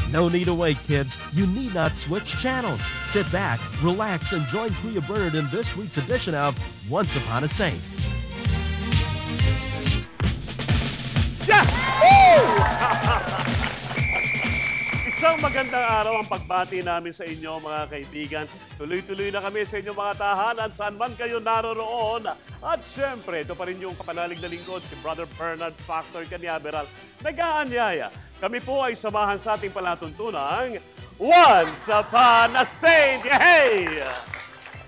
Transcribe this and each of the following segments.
No need to wait, kids. You need not switch channels. Sit back, relax, and join Kuya Bernard in this week's edition of Once Upon a Saint. Yes! Woo! Isang magandang araw ang pagbati namin sa inyo, mga kaibigan. Tuloy-tuloy na kami sa inyong mga tahanan, saan man kayo naroroon. At syempre, ito pa rin yung kapanalig na lingkod, si Brother Bernard Factor Canyaveral. Nag-aanyaya. Kami po ay samahan sa ating palatuntunang Once Upon a Saint! Yay!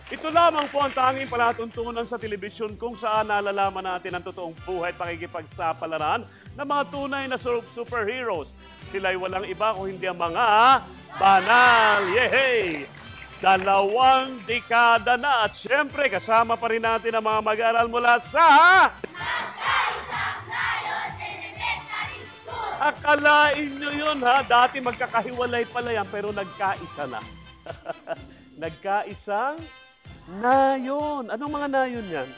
Ito lamang po ang tanging palatuntunan sa telebisyon kung saan nalalaman natin ang totoong buhay at pakikipagsapalaran ng mga tunay na superheroes. Sila'y walang iba kung hindi ang mga banal. Yehey! 2 dekada na at syempre kasama pa rin natin ang mga mag-aaral mula sa Nagkaisang Lion Elementary School. Akalain nyo yun ha, dati magkakahiwalay pala yan pero nagkaisa na. Nagkaisang nayon. Anong mga nayon yan?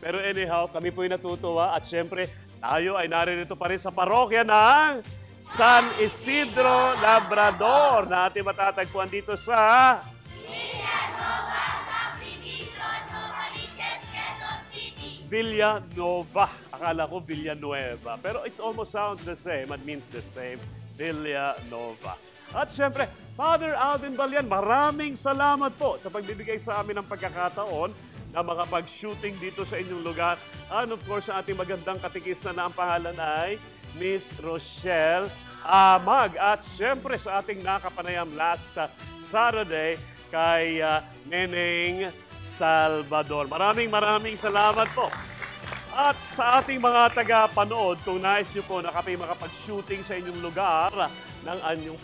Pero anyhow, kami po'y natutuwa at syempre, tayo ay naririto pa rin sa parokya ng San Isidro Labrador na ating matatagpuan dito sa Villanueva, Subdivision, Novaliches, Quezon City. Villanueva. Akala ko Villanueva. Pero it almost sounds the same and means the same. Villanueva. At syempre, Father Alvin Balian, maraming salamat po sa pagbibigay sa amin ng pagkakataon na makapag-shooting dito sa inyong lugar. And of course, sa ating magandang katikista na ang pangalan ay Miss Rochelle Amag. At syempre sa ating nakapanayam last Saturday kay Neneng Salvador. Maraming salamat po. At sa ating mga taga-panood, kung nais nyo po na kami makapag-shooting sa inyong lugar ng inyong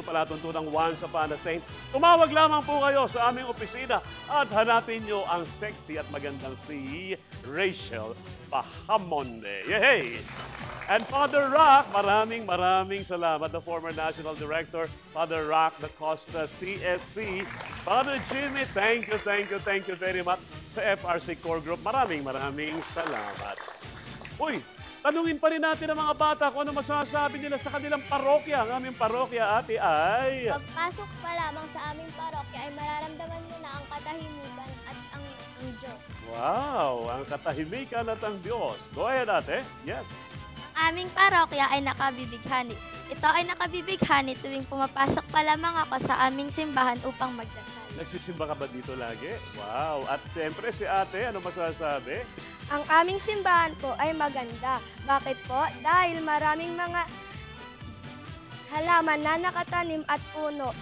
palatuntunang Once Upon a Saint, tumawag lamang po kayo sa aming opisina at hanapin nyo ang sexy at magandang si Rachel Bahamonde. Yehey! And Father Rock, maraming salamat. The former National Director, Father Rock da Costa, CSC. Father Jimmy, thank you very much sa FRC Core Group. Maraming salamat. Uy, tanungin pa rin natin ang mga bata kung ano masasabi nila sa kanilang parokya. Ang aming parokya, ate, ay pagpasok pa lamang sa aming parokya ay mararamdaman mo na ang katahimikan at ang Diyos. Wow, ang katahimikan at ang Diyos. Go ahead, ate. Yes. Aming parokya ay nakabibighani. Ito ay nakabibighani tuwing pumapasok pa lamang ako sa aming simbahan upang magdasal. Nagsisimba ka ba dito lagi? Wow. At siyempre si ate, ano masasabi? Ang aming simbahan po ay maganda. Bakit po? Dahil maraming mga halaman na nakatanim at puno.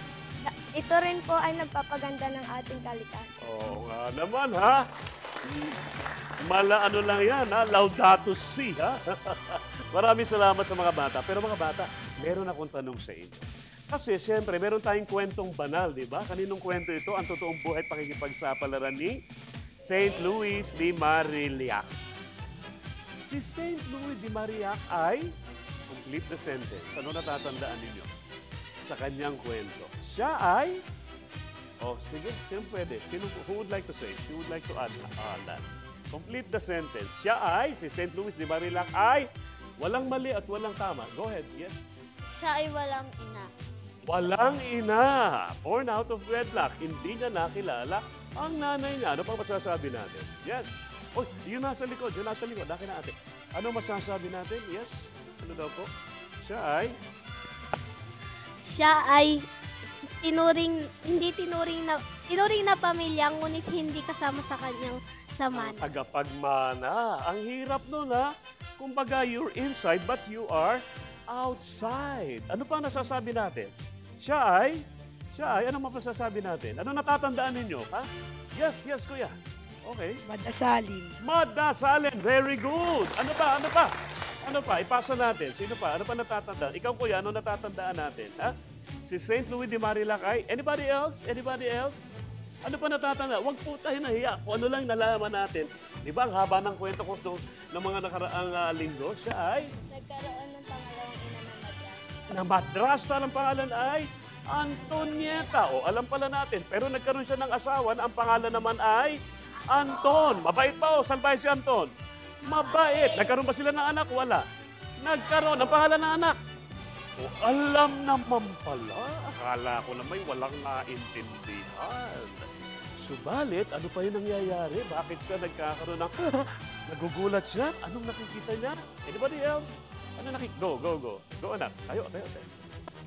Ito rin po ay nagpapaganda ng ating kalikasan. Oo nga naman, ha? Ano lang yan, ha? Laudato Si, ha? Maraming salamat sa mga bata. Pero mga bata, meron akong tanong sa inyo. Kasi siyempre, meron tayong kwentong banal, di ba? Kaninong kwento ito? Ang totoong buhay at pakikipagsapalaran ni St. Louis de Marillac. Si St. Louis de Marillac ay, complete the sentence. Ano natatandaan ninyo sa kanyang kwento? Siya ay, sige, sino pwede? Who would like to say? Who would like to add that? Complete the sentence. Siya ay, si St. Louis de Marillac ay, walang mali at walang tama. Go ahead, yes? Siya ay walang ina. Walang ina. Born out of wedlock. Hindi niya nakilala ang nanay niya. Ano pang masasabi natin? Yes. Oh, yun nasa likod. Daki na ate. Ano masasabi natin? Yes. Ano daw po? Siya ay tinuring na pamilya, ngunit hindi kasama sa kanyang samahan. Tagapagmana. Ang hirap nun, ha? Kumbaga, you're inside but you are outside. Ano pa nasasabi natin? Siya ay, ano mapasasabi natin? Ano natatandaan ninyo, ha? Yes, kuya. Okay. Madasalin. Very good. Ano pa? Ipasa natin. Sino pa? Ano pa natatandaan? Ikaw, kuya, ano natatandaan natin, ha? Si St. Louis de Marillac ay, anybody else? Ano pa natatanda? Huwag po tayo nahiya. Kung ano lang nalaman natin. Di ba, ang haba ng kwento ko ng mga nakaraang linggo, siya ay Nagkaroon ng pangalawang ina ng Madras. na madrasta ng pangalan ay Antonieta. O, alam pala natin. Pero nagkaroon siya ng asawa na ang pangalan naman ay Anton. Mabait pa o? Saan ba si Anton? Mabait. Nagkaroon ba sila ng anak? Wala. Nagkaroon. Ang pangalan ng anak? O alam naman pala. Akala ko na may walang naintindihan. Subalit, ano pa yung nangyayari? Bakit siya nagkakaroon ng... Nagugulat siya? Anong nakikita niya? Anybody else? Ano nakikita? Go. Go, anak. Tayo. Pari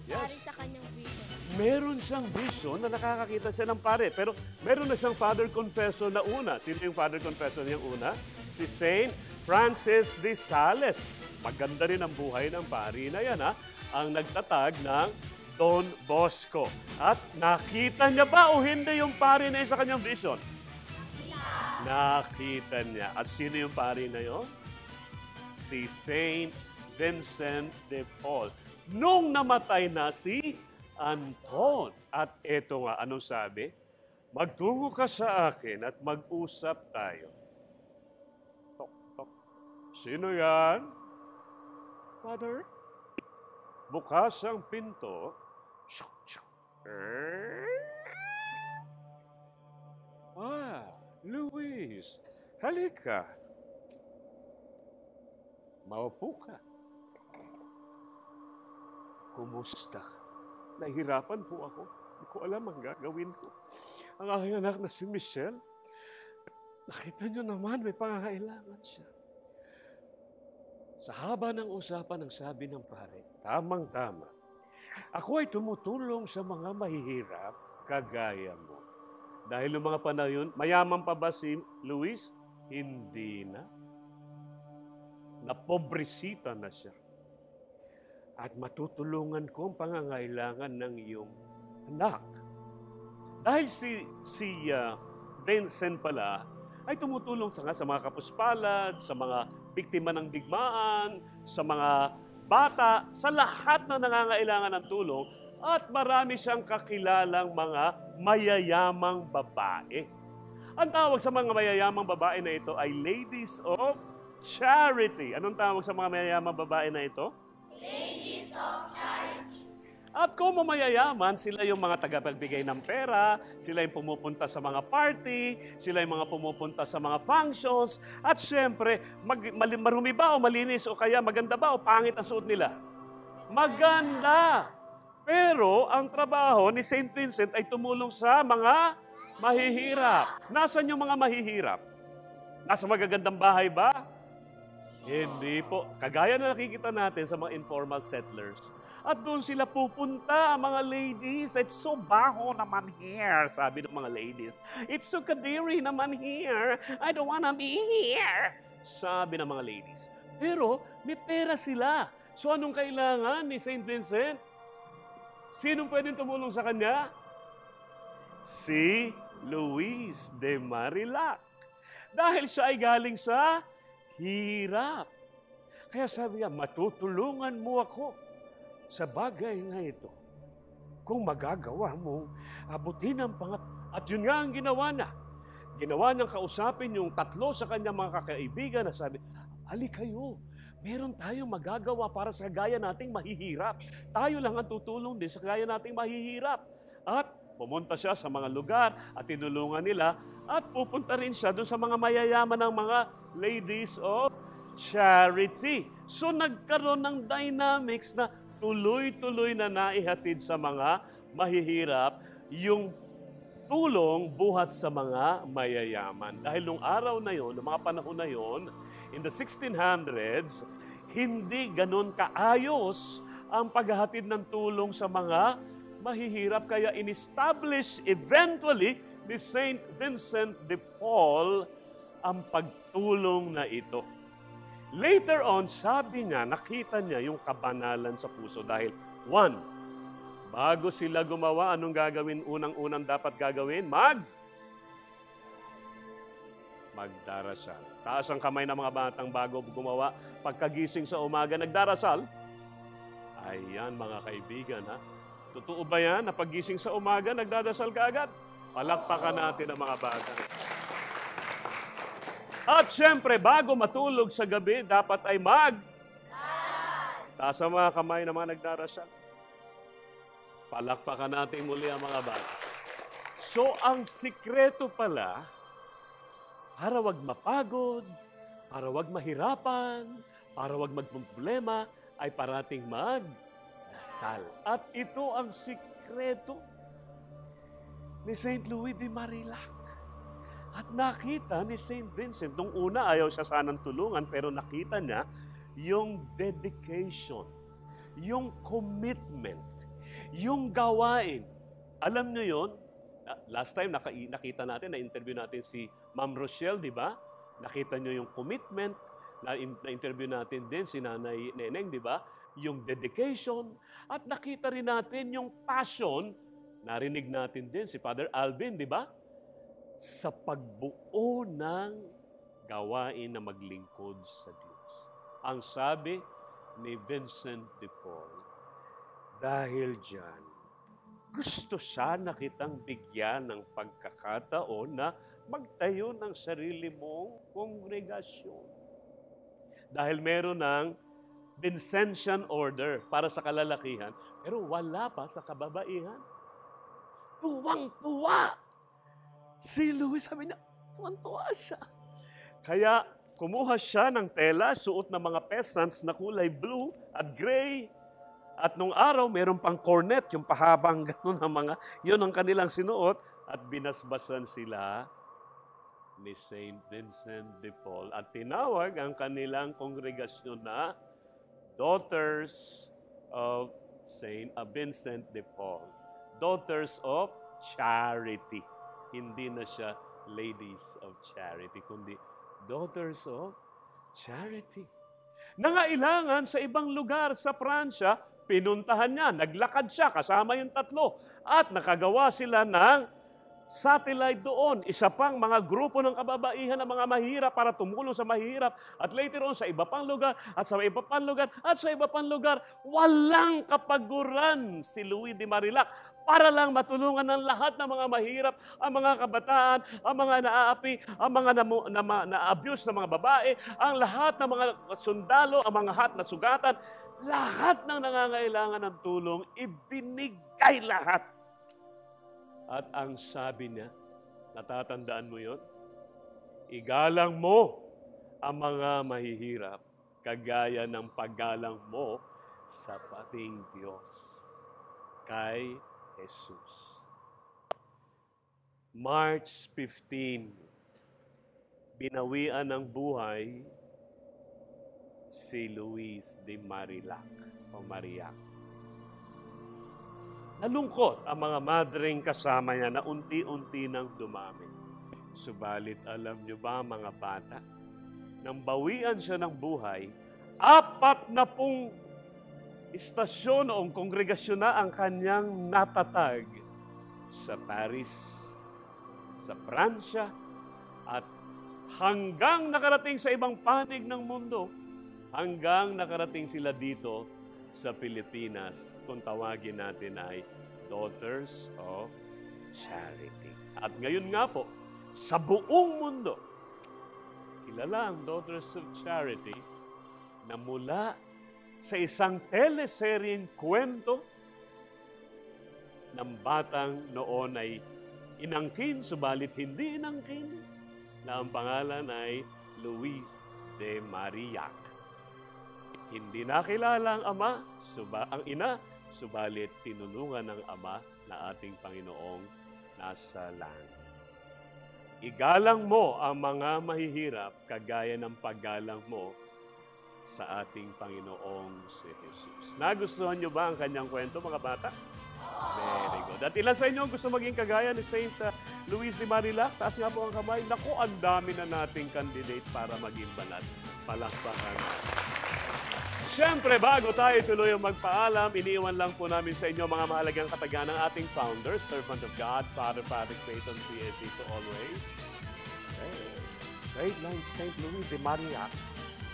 Yes. sa kanyang vision. Meron siyang vision na nakakakita siya ng pare. Pero meron na siyang father confessor na una. Sino yung father confessor niyang una? Si Saint Francis de Sales. Maganda rin ang buhay ng pari na yan, ha? Ang nagtatag ng Don Bosco. At nakita niya ba o hindi yung pari na sa kanyang vision? Nakita niya. At sino yung pari na yun? Si Saint Vincent de Paul. Nung namatay na si Anton. At eto nga, anong sabi? Magtungo ka sa akin at mag-usap tayo. Tok, tok. Sino yan? Father? Bukas ang pinto. Shuk, shuk. Luis, halika. Maupo ka. Kumusta? Nahihirapan po ako. Hindi ko alam ang gagawin ko. Ang aking anak na si Michelle, nakita niyo naman, may pangangailangan siya. Sa haba ng usapan, ang sabi ng pare, tamang-tama. Ako ay tumutulong sa mga mahihirap, kagaya mo. Dahil noong mga panahon, mayaman pa ba si Luis? Hindi na. Napobresita na siya. At matutulungan ko ang pangangailangan ng iyong anak. Dahil si Vincent pala ay tumutulong sa mga kapuspalad, sa mga biktima ng digmaan, sa mga bata, sa lahat na nangangailangan ng tulong, at marami siyang kakilalang mga mayayamang babae. Ang tawag sa mga mayayamang babae na ito ay Ladies of Charity. Anong tawag sa mga mayayamang babae na ito? Ladies of Charity. At kung mamayayaman, sila yung mga tagapagbigay ng pera, sila yung pumupunta sa mga party, sila yung mga pumupunta sa mga functions, at syempre, marumi ba o malinis o kaya maganda ba o pangit ang suot nila? Maganda! Pero ang trabaho ni St. Vincent ay tumulong sa mga mahihirap. Nasaan yung mga mahihirap? Nasa magagandang bahay ba? Hindi po. Kagaya na nakikita natin sa mga informal settlers. At doon sila pupunta, mga ladies. It's so baho naman here, sabi ng mga ladies. It's so kadiri naman here. I don't wanna be here, sabi ng mga ladies. Pero may pera sila. So anong kailangan ni St. Vincent? Sinong pwedeng tumulong sa kanya? Si Luis de Marillac. Dahil siya ay galing sa hirap. Kaya sabi niya, matutulungan mo ako sa bagay na ito. Kung magagawa mong abutin ang At yun nga ang ginawa na. Ginawa niyang kausapin yung tatlo sa kanyang mga kakaibigan na sabi, ali kayo, meron tayong magagawa para sa gaya nating mahihirap. Tayo lang ang tutulong din sa gaya nating mahihirap. At pumunta siya sa mga lugar at tinulungan nila at pupunta rin siya doon sa mga mayayaman ng mga Ladies of Charity. So nagkaroon ng dynamics na tuloy-tuloy na naihatid sa mga mahihirap yung tulong buhat sa mga mayayaman. Dahil nung araw na yon, nung mga panahon na yon, in the 1600s, hindi ganun kaayos ang paghahatid ng tulong sa mga mahihirap. Kaya in-establish eventually ni St. Vincent de Paul ang pagtulong na ito. Later on, sabi niya, nakita niya yung kabanalan sa puso dahil, one, bago sila gumawa, anong gagawin? Unang-unang dapat gagawin? Magdarasal. Taas ang kamay ng mga batang bago gumawa. Pagkagising sa umaga, nagdarasal. Ayan, mga kaibigan, ha? Totoo ba yan na paggising sa umaga, nagdadasal ka agad? Palakpakan natin ang mga bata. At syempre, bago matulog sa gabi, dapat ay taas ang mga kamay ng mga nagdarasal. Palakpakan natin muli ang mga bata. So, ang sikreto pala, para wag mapagod, para wag mahirapan, para wag magproblema, ay parating magdasal. kasal. At ito ang sikreto ni St. Louis de Marillac. At nakita ni St. Vincent, nung una ayaw siya sanang tulungan, pero nakita niya yung dedication, yung commitment, yung gawain. Alam niyo yon? Last time nakita natin, na-interview natin si Ma'am Rochelle, di ba? Nakita niyo yung commitment, na-interview natin din si Nanay Neneng, di ba? Yung dedication, at nakita rin natin yung passion, narinig natin din si Father Alvin, di ba? Sa pagbuo ng gawain na maglingkod sa Diyos. Ang sabi ni Vincent de Paul, dahil dyan, gusto siya na kitang bigyan ng pagkakataon na magtayo ng sarili mong kongregasyon. Dahil meron ng Vincentian order para sa kalalakihan, pero wala pa sa kababaihan. Tuwang-tuwa! Si Louis, sabi niya, tuwang-tuwa siya. Kaya kumuha siya ng tela, suot ng mga peasants na kulay blue at gray. At nung araw, meron pang cornet, yung pahabang gano'n ng mga, yun ang kanilang sinuot. At binasbasan sila ni St. Vincent de Paul. At tinawag ang kanilang kongregasyon na Daughters of St. Vincent de Paul. Daughters of Charity. Hindi na siya Ladies of Charity, kundi Daughters of Charity. Nangailangan sa ibang lugar sa Pransya, pinuntahan niya, naglakad siya, kasama yung tatlo, at nakagawa sila ng satellite doon. Isa pang mga grupo ng kababaihan ng mga mahirap para tumulong sa mahirap. At later on, sa iba pang lugar, at sa iba pang lugar, at sa iba pang lugar, walang kapaguran si Louis de Marillac para lang matulungan ng lahat ng mga mahirap, ang mga kabataan, ang mga naaapi, ang mga na-abuse na mga babae, ang lahat ng mga sundalo, ang mga lahat na sugatan, lahat ng nangangailangan ng tulong, ibinigay lahat. At ang sabi niya, natatandaan mo yon? Igalang mo ang mga mahihirap, kagaya ng paggalang mo sa pating Diyos kay Jesus. March 15, binawian ng buhay si Louis de Marillac o Marillac. Nalungkot ang mga madring kasama niya na unti-unti nang dumami. Subalit alam niyo ba mga bata, nang bawian siya ng buhay, 40 istasyon o kongregasyon na ang kanyang natatag sa Paris, sa Pransya, at hanggang nakarating sa ibang panig ng mundo, hanggang nakarating sila dito sa Pilipinas, kung tawagin natin ay Daughters of Charity. At ngayon nga po, sa buong mundo, kilala ang Daughters of Charity na mula sa isang teleseryeng kwento ng batang noon ay inangkin, subalit hindi inangkin, na ang pangalan ay Louis de Marillac. Hindi nakilala ang ama, ang ina, subalit tinulungan ng ama na ating Panginoong nasa langit. Igalang mo ang mga mahihirap kagaya ng paggalang mo sa ating Panginoong si Jesus. Nagustuhan niyo ba ang kanyang kwento, mga bata? Very good. At ilan sa inyo gusto maging kagaya ni St. Louis de Marillac? Taas nga po ang kamay. Naku, ang dami na nating candidate para maging banal. Palakpakan. Siyempre, bago tayo tuloy ang magpaalam, iniiwan lang po namin sa inyo mga mahalagang katagan ng ating founder, Servant of God, Father Patrick Peyton, CSE to always. Great line, St. Louis de Marillac.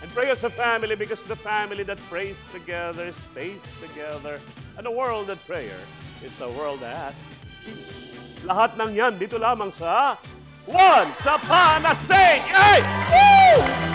And pray as a family, because the family that prays together stays together. And a world that prayer is a world at peace. Lahat ng yan dito lamang sa Once Upon a Saint! Hey! Woo!